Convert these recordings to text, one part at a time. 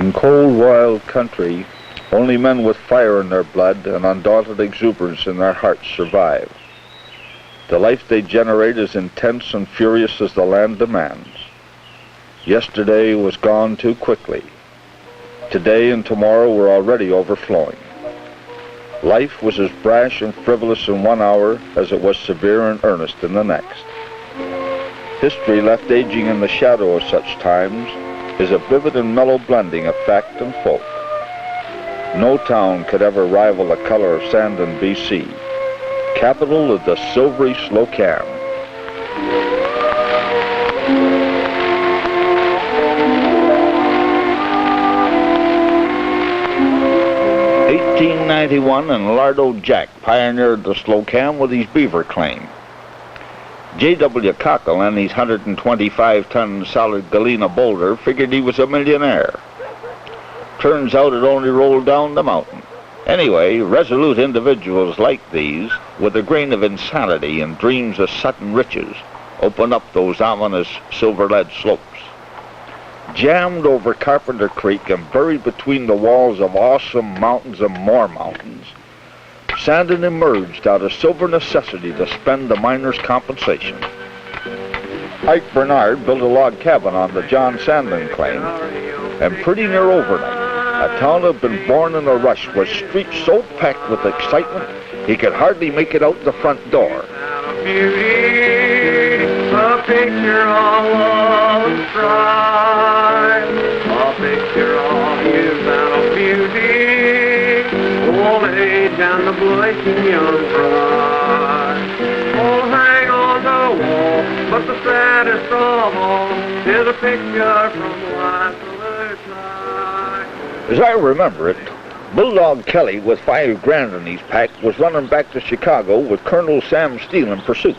In cold, wild country, only men with fire in their blood and undaunted exuberance in their hearts survive. The life they generate is intense and furious as the land demands. Yesterday was gone too quickly. Today and tomorrow were already overflowing. Life was as brash and frivolous in 1 hour as it was severe and earnest in the next. History left aging in the shadow of such times is a vivid and mellow blending of fact and folk. No town could ever rival the color of Sandon, BC, capital of the Silvery Slocan. In 1891, and Lardo Jack pioneered the Slocan with his beaver claim. J.W. Cockle and his 125-ton solid Galena boulder figured he was a millionaire. Turns out it only rolled down the mountain. Anyway, resolute individuals like these, with a grain of insanity and dreams of sudden riches, opened up those ominous silver-lead slopes. Jammed over Carpenter Creek and buried between the walls of awesome mountains and more mountains, Sandon emerged out of silver necessity to spend the miner's compensation. Ike Bernard built a log cabin on the John Sandon claim, and pretty near overnight, a town had been born in a rush with streets so packed with excitement he could hardly make it out the front door. A picture of love strife, a picture of youth and of beauty, old age and the blinking young bride. Oh, hang on the wall, but the saddest of all is a picture from life's other side. As I remember it, Bulldog Kelly, with $5 grand in his pack, was running back to Chicago with Colonel Sam Steele in pursuit.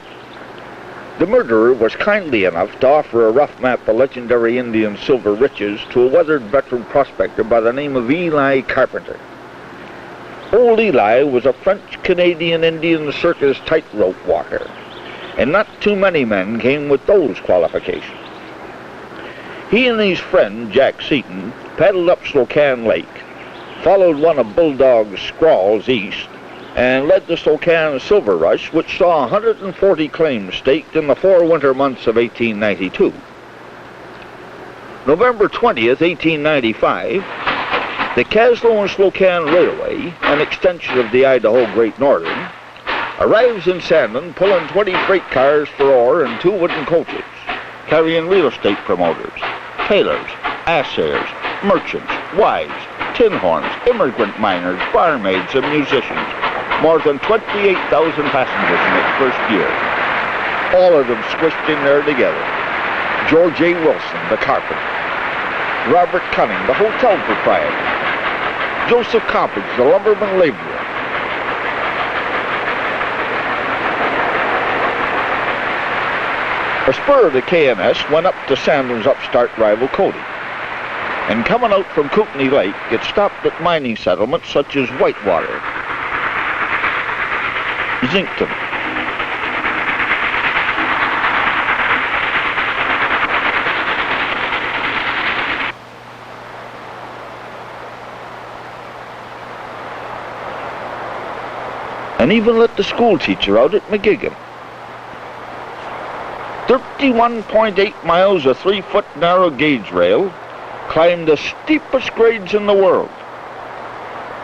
The murderer was kindly enough to offer a rough map of legendary Indian silver riches to a weathered veteran prospector by the name of Eli Carpenter. Old Eli was a French-Canadian Indian circus tightrope walker, and not too many men came with those qualifications. He and his friend, Jack Seaton, paddled up Slocan Lake, followed one of Bulldog's squalls east, and led the Slocan Silver Rush, which saw 140 claims staked in the 4 winter months of 1892. November 20th, 1895, the Kaslo and Slocan Railway, an extension of the Idaho Great Northern, arrives in Sandon pulling 20 freight cars for ore and 2 wooden coaches, carrying real estate promoters, tailors, assayers, merchants, wives, tin horns, immigrant miners, barmaids, and musicians. More than 28,000 passengers in its first year. All of them squished in there together. George A. Wilson, the carpenter. Robert Cunning, the hotel proprietor. Joseph Coppage, the lumberman laborer. A spur of the KNS went up to Sandon's upstart rival Cody. And coming out from Kootenay Lake, it stopped at mining settlements such as Whitewater, Zinkton, and even let the school teacher out at McGigan. 31.8 miles of 3-foot narrow gauge rail climbed the steepest grades in the world.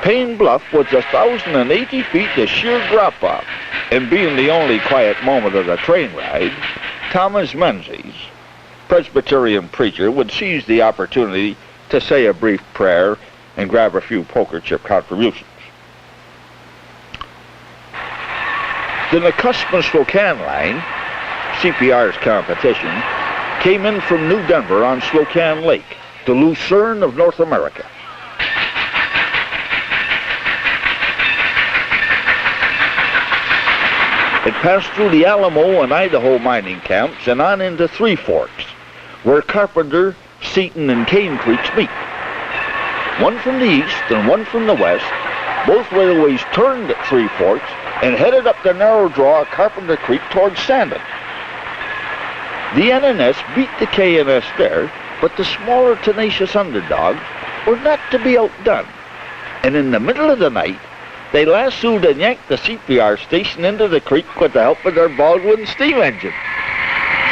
Payne Bluff was 1,080 feet of sheer drop-off, and being the only quiet moment of the train ride, Thomas Menzies, Presbyterian preacher, would seize the opportunity to say a brief prayer and grab a few poker chip contributions. The Nakusma Slocan line, CPR's competition, came in from New Denver on Slocan Lake, the Lucerne of North America. It passed through the Alamo and Idaho mining camps and on into Three Forks, where Carpenter, Seaton, and Cane Creeks meet. One from the east and one from the west, both railways turned at Three Forks and headed up the narrow draw of Carpenter Creek towards Sandon. The NNS beat the KNS there, but the smaller tenacious underdog, were not to be outdone, and in the middle of the night, they lassoed and yanked the CPR station into the creek with the help of their Baldwin steam engine.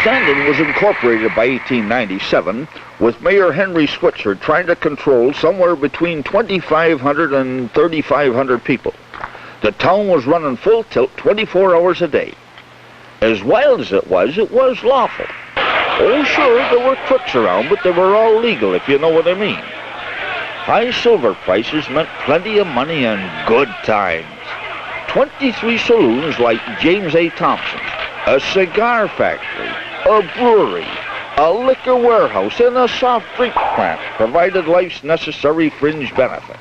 Sandon was incorporated by 1897, with Mayor Henry Switzer trying to control somewhere between 2,500 and 3,500 people. The town was running full tilt 24 hours a day. As wild as it was lawful. Oh, sure, there were crooks around, but they were all legal, if you know what I mean. High silver prices meant plenty of money and good times. 23 saloons like James A. Thompson's, a cigar factory, a brewery, a liquor warehouse, and a soft drink plant provided life's necessary fringe benefits.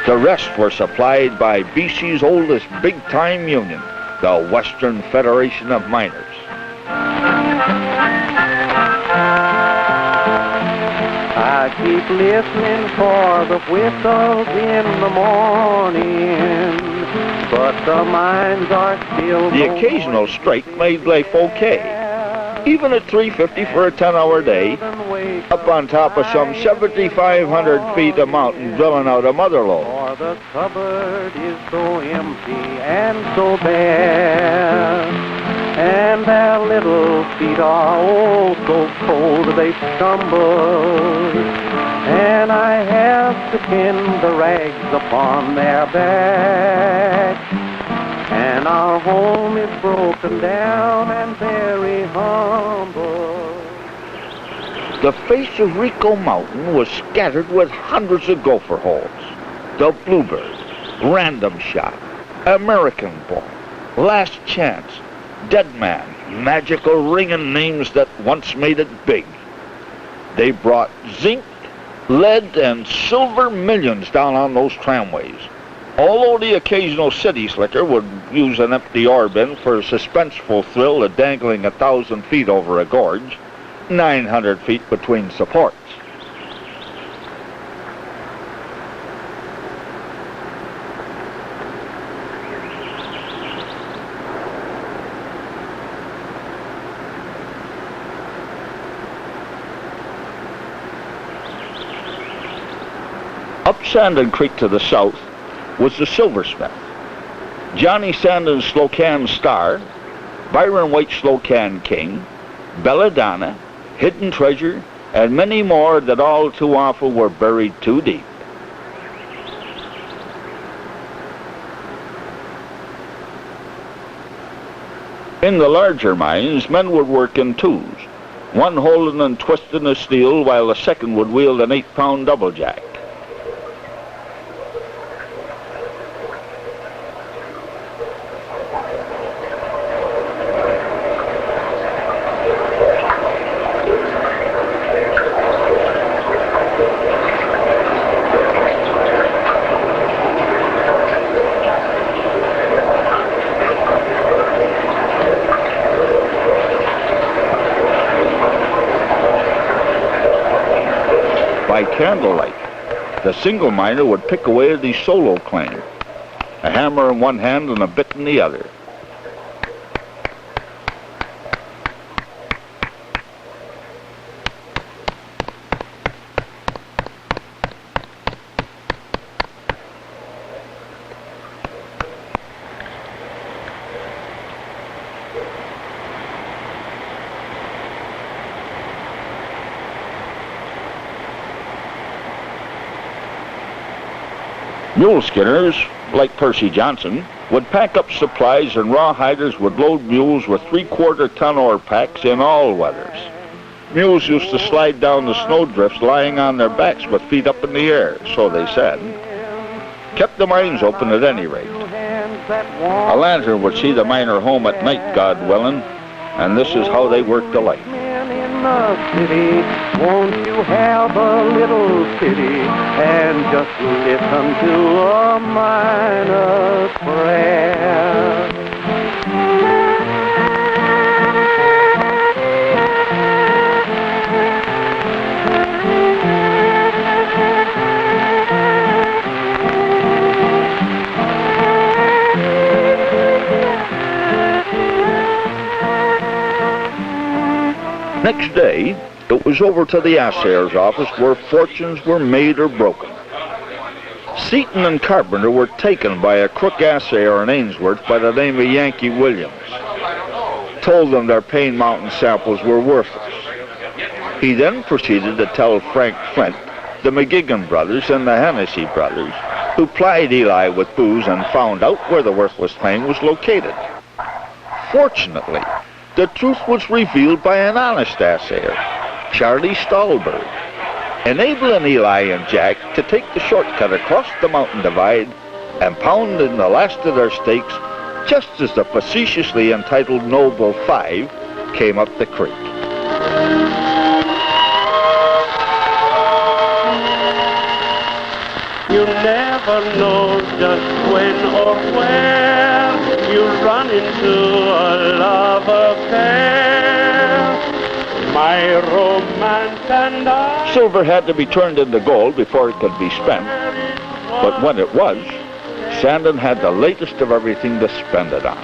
The rest were supplied by BC's oldest big-time union, the Western Federation of Miners. I keep listening for the whistles in the morning, but the mines are still... The occasional strike made life okay. Even at $3.50 for a 10-hour day, up on top of some 7,500 feet of mountain drilling out a mother lode. For the cupboard is so empty and so bare, and their little feet are oh so cold they stumble, and I have to pin the rags upon their backs. And our home is broken down and very humble. The face of Rico Mountain was scattered with hundreds of gopher holes. The Bluebird, Random Shot, American Bull, Last Chance, Dead Man, magical ringing names that once made it big. They brought zinc, lead, and silver millions down on those tramways. Although the occasional city slicker would use an empty ore bin for a suspenseful thrill of dangling 1,000 feet over a gorge, 900 feet between supports. Up Sandon Creek to the south was the silversmith. Johnny Sandon's Slocan Star, Byron White's Slocan King, Belladonna, Hidden Treasure, and many more that all too often were buried too deep. In the larger mines, men would work in twos, one holding and twisting the steel while the second would wield an 8-pound double jack. By candlelight, the single miner would pick away at his solo claim, a hammer in one hand and a bit in the other. Mule skinners, like Percy Johnson, would pack up supplies, and rawhiders would load mules with 3/4-ton ore packs in all weathers. Mules used to slide down the snowdrifts lying on their backs with feet up in the air, so they said. Kept the mines open at any rate. A lantern would see the miner home at night, God willing, and this is how they worked the light. In the city, won't you have a little pity and just listen to a miner's prayer? Next day, it was over to the assayer's office where fortunes were made or broken. Seaton and Carpenter were taken by a crook assayer in Ainsworth by the name of Yankee Williams. Told them their Payne Mountain samples were worthless. He then proceeded to tell Frank Flint, the McGigan brothers, and the Hennessy brothers, who plied Eli with booze and found out where the worthless thing was located. Fortunately, the truth was revealed by an honest assayer, Charlie Stahlberg, enabling Eli and Jack to take the shortcut across the mountain divide and pound in the last of their stakes just as the facetiously entitled Noble 5 came up the creek. You never know just when or where you run into a love affair. My romance and I... Silver had to be turned into gold before it could be spent, but when it was, Sandon had the latest of everything to spend it on.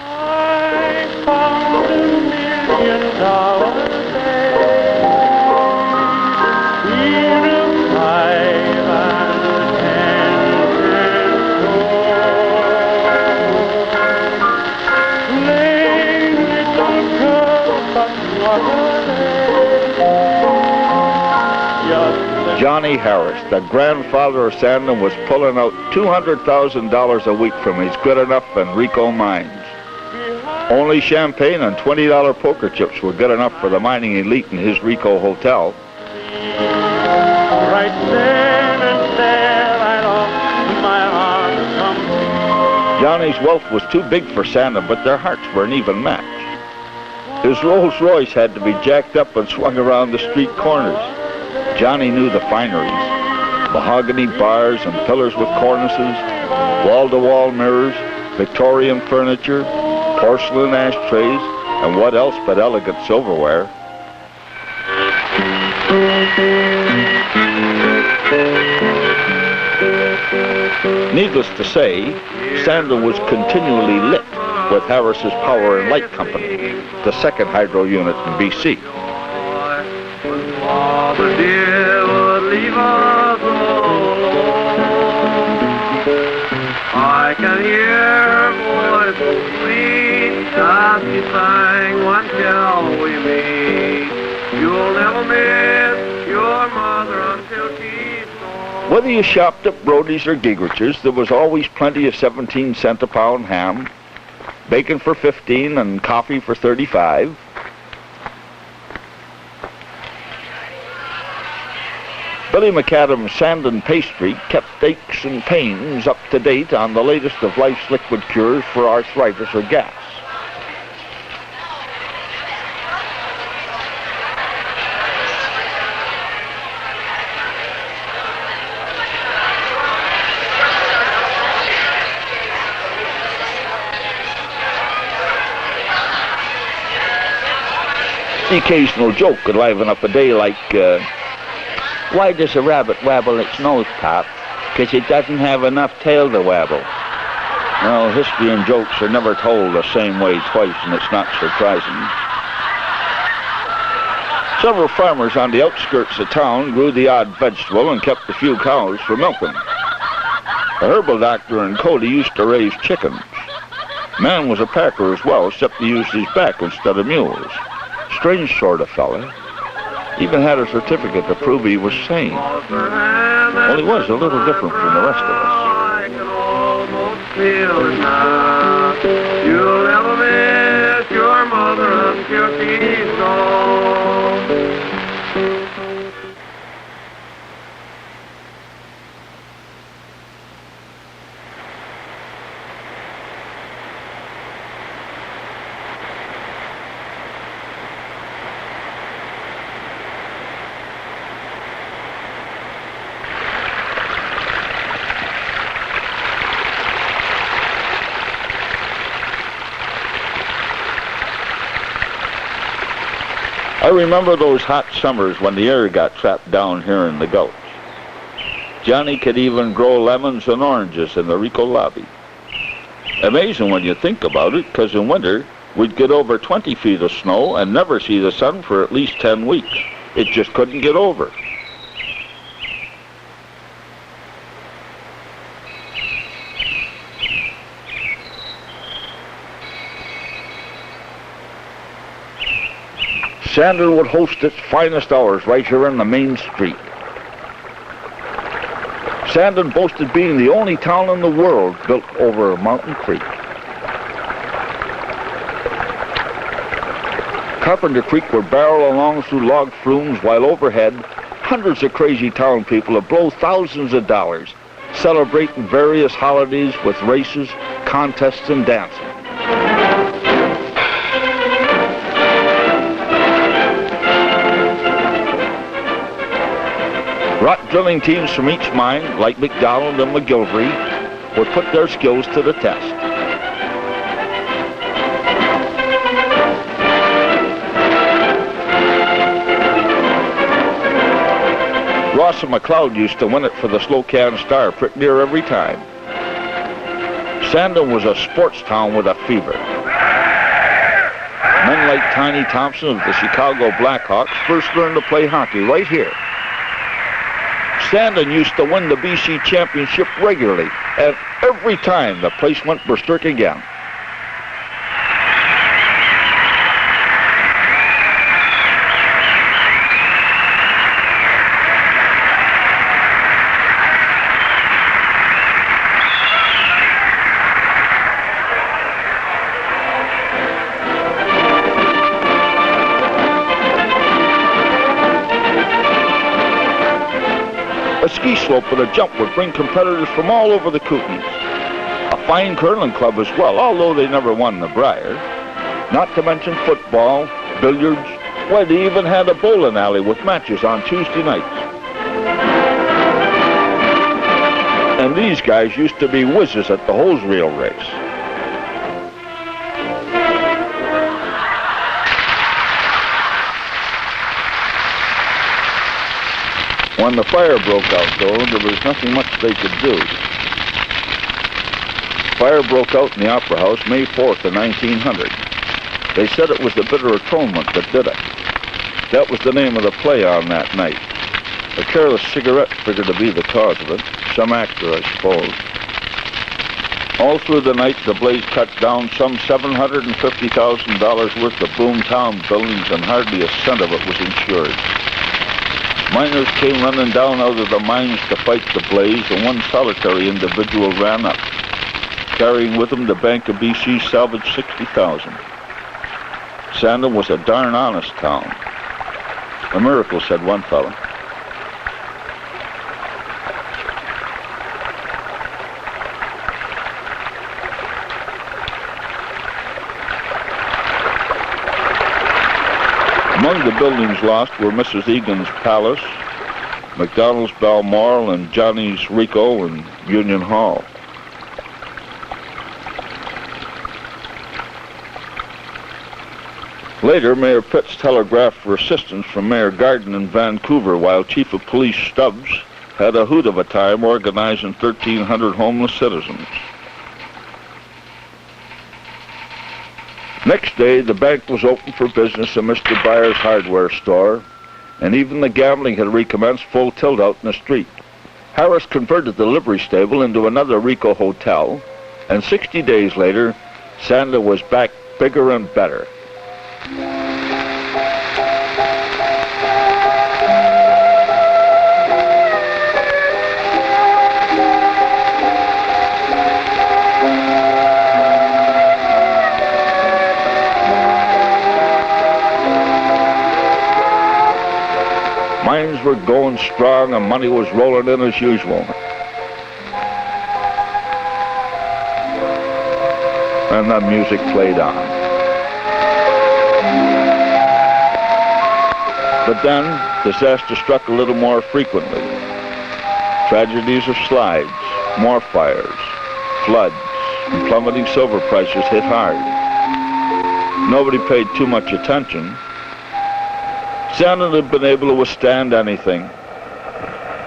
I found $1 million here in 5 and 10 Lay little girl, but what Johnny Harris, the grandfather of Sandon, was pulling out $200,000 a week from his Good Enough and Rico mines. Only champagne and $20 poker chips were good enough for the mining elite in his Rico hotel. Right then and there I lost my heart complete. Johnny's wealth was too big for Sandon, but their hearts were an even match. His Rolls Royce had to be jacked up and swung around the street corners. Johnny knew the fineries, mahogany bars and pillars with cornices, wall-to-wall mirrors, Victorian furniture, porcelain ashtrays, and what else but elegant silverware. Needless to say, Sandon was continually lit with Harris's Power and Light Company, the second hydro unit in BC. Father dear would leave us alone. I can hear her voice so sweet as she sang, when shall we meet? You'll never miss your mother until she's gone. Whether you shopped at Brody's or Gingrich's, there was always plenty of 17-cent a pound ham, bacon for 15 and coffee for 35. Billy McAdam's Sandon Pastry kept aches and pains up to date on the latest of life's liquid cures for arthritis or gas. The occasional joke could liven up a day like, why does a rabbit wabble its nose, Pop? Because it doesn't have enough tail to wabble. Well, history and jokes are never told the same way twice, and it's not surprising. Several farmers on the outskirts of town grew the odd vegetable and kept a few cows for milking. A herbal doctor in Cody used to raise chickens. Man was a packer as well, except he used his back instead of mules. Strange sort of fella. Even had a certificate to prove he was sane. Well, he was a little different from the rest of us. I can almost feel it now. You'll never miss your mother until she's gone. I remember those hot summers when the air got trapped down here in the gulch. Johnny could even grow lemons and oranges in the Rico lobby. Amazing when you think about it, because in winter, We'd get over 20 feet of snow and never see the sun for at least 10 weeks. It just couldn't get over. Sandon would host its finest hours right here in the main street. Sandon boasted being the only town in the world built over a mountain creek. Carpenter Creek would barrel along through log flumes while overhead, hundreds of crazy town people would blow thousands of dollars, celebrating various holidays with races, contests, and dancing. Rock drilling teams from each mine, like McDonald and McGilvery, would put their skills to the test. Ross and McLeod used to win it for the Slocan Star pretty near every time. Sandon was a sports town with a fever. Men like Tiny Thompson of the Chicago Blackhawks first learned to play hockey right here. Sandon used to win the BC Championship regularly, and every time the place went berserk again. A ski slope and a jump would bring competitors from all over the Kootenays. A fine curling club as well, although they never won the Brier. Not to mention football, billiards. Why, they even had a bowling alley with matches on Tuesday nights. And these guys used to be whizzes at the hose reel race. When the fire broke out, though, there was nothing much they could do. Fire broke out in the Opera House May 4th of 1900. They said it was the Bitter Atonement that did it. That was the name of the play on that night. A careless cigarette figured to be the cause of it. Some actor, I suppose. All through the night, the blaze cut down some $750,000 worth of boomtown buildings, and hardly a cent of it was insured. Miners came running down out of the mines to fight the blaze, and one solitary individual ran up, carrying with him the Bank of BC salvaged $60,000. Sandon was a darn honest town. A miracle, said one fellow. Among the buildings lost were Mrs. Egan's Palace, McDonald's Balmoral, and Johnny's Rico and Union Hall. Later, Mayor Pitts telegraphed for assistance from Mayor Garden in Vancouver, while Chief of Police Stubbs had a hoot of a time organizing 1,300 homeless citizens. Next day, the bank was open for business in Mr. Byers' hardware store, and even the gambling had recommenced full tilt out in the street. Harris converted the livery stable into another Rico hotel, and 60 days later, Sandon was back bigger and better. Mines were going strong and money was rolling in as usual. And the music played on. But then, disaster struck a little more frequently. Tragedies of slides, more fires, floods, and plummeting silver prices hit hard. Nobody paid too much attention. Sandon had been able to withstand anything,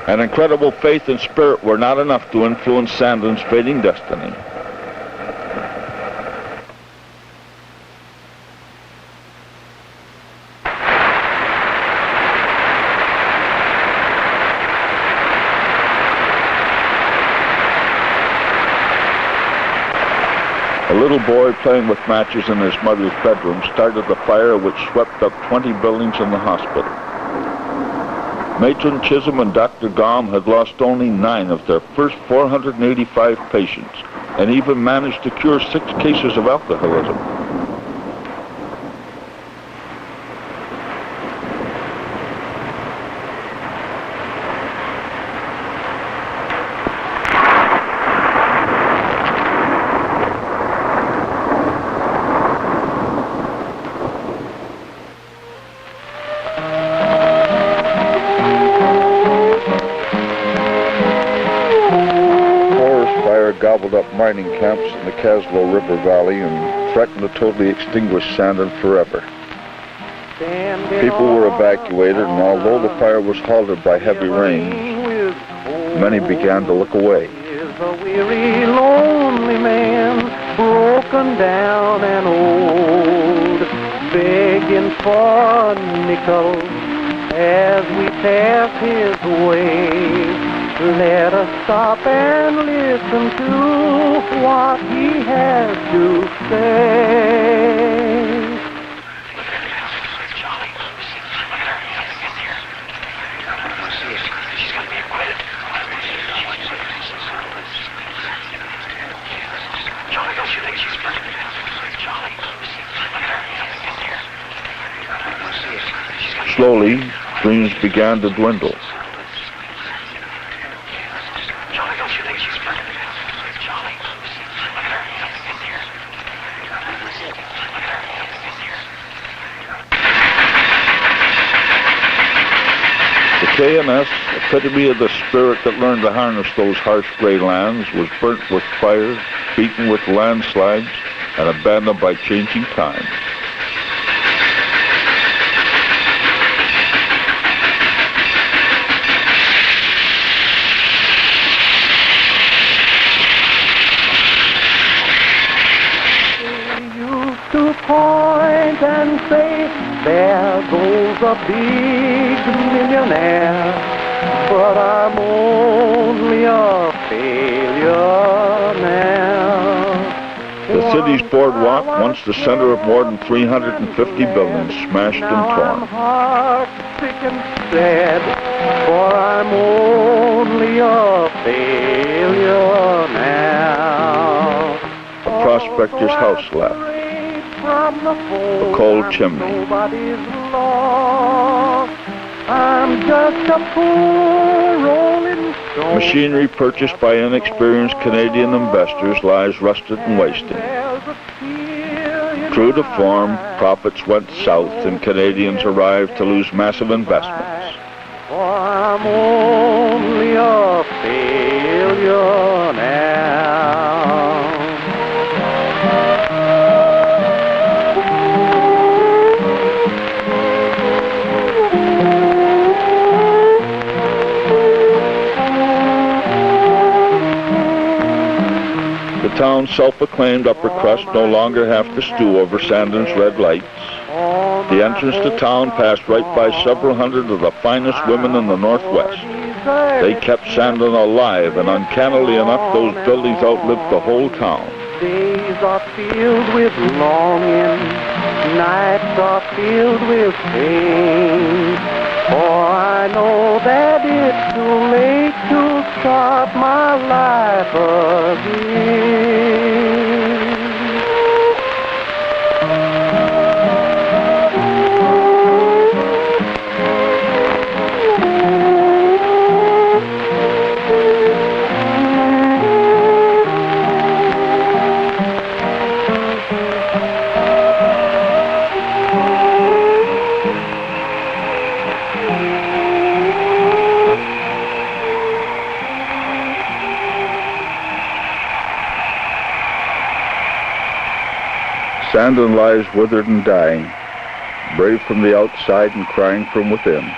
and incredible faith and spirit were not enough to influence Sandon's fading destiny. A little boy playing with matches in his mother's bedroom started the fire which swept up 20 buildings in the hospital. Matron Chisholm and Dr. Gom had lost only 9 of their first 485 patients and even managed to cure 6 cases of alcoholism. Gobbled up mining camps in the Kaslo River Valley and threatened to totally extinguish Sandon forever. People were evacuated, and although the fire was halted by heavy rains, many began to look away. A weary, lonely man, broken down and old, begging for a nickel as we pass his way. Let us stop and listen to what he has to say. She's gonna be acquitted. Charlie, don't you think she's perfect? Charlie, look at her. Slowly, dreams began to dwindle. K&S, epitome of the spirit that learned to harness those harsh gray lands, was burnt with fire, beaten with landslides, and abandoned by changing times. To point and say, there goes a big millionaire, but I'm only a failure now. The city's boardwalk, once the center of more than 350 buildings, smashed and torn. I'm heart-sick and sad, for I'm only a failure now. A prospector's house left. A cold chimney. Nobody's lost. I'm just a poor rolling stone. Machinery purchased by inexperienced Canadian investors lies rusted and wasting. True to form, profits went south and Canadians arrived to lose massive investments. For I'm only a failure now. The town's self-acclaimed upper crust no longer have to stew over Sandon's red lights. The entrance to town passed right by several hundred of the finest women in the Northwest. They kept Sandon alive, and uncannily enough, those buildings outlived the whole town. Days are filled with longing, nights are filled with pain. For I know that it's too late to start my life again. Sandon lies withered and dying, brave from the outside and crying from within.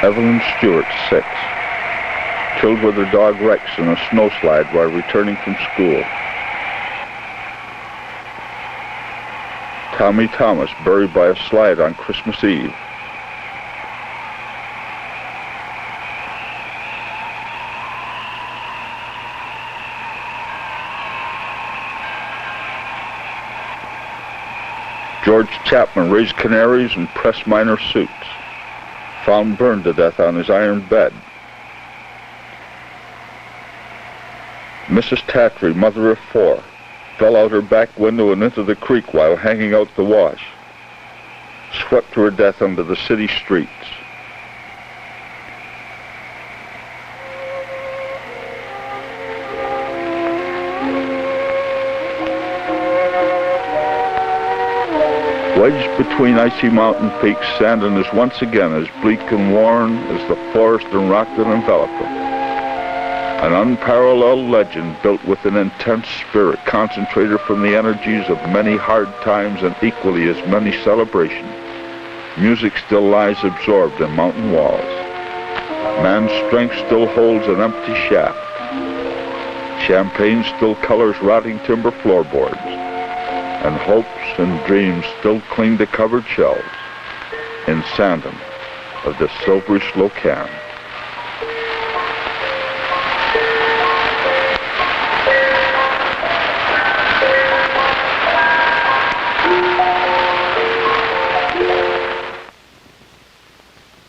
Evelyn Stewart, 6, killed with her dog Rex in a snowslide while returning from school. Tommy Thomas, buried by a slide on Christmas Eve. George Chapman raised canaries and pressed minor suits, found burned to death on his iron bed. Mrs. Tattry, mother of 4, fell out her back window and into the creek while hanging out the wash, swept to her death under the city streets. Wedged between icy mountain peaks, Sandon is once again as bleak and worn as the forest and rock that envelop them. An unparalleled legend built with an intense spirit, concentrated from the energies of many hard times and equally as many celebrations. Music still lies absorbed in mountain walls. Man's strength still holds an empty shaft. Champagne still colors rotting timber floorboards. And hopes and dreams still cling to covered shelves in Sandon of the Silvery Slocan.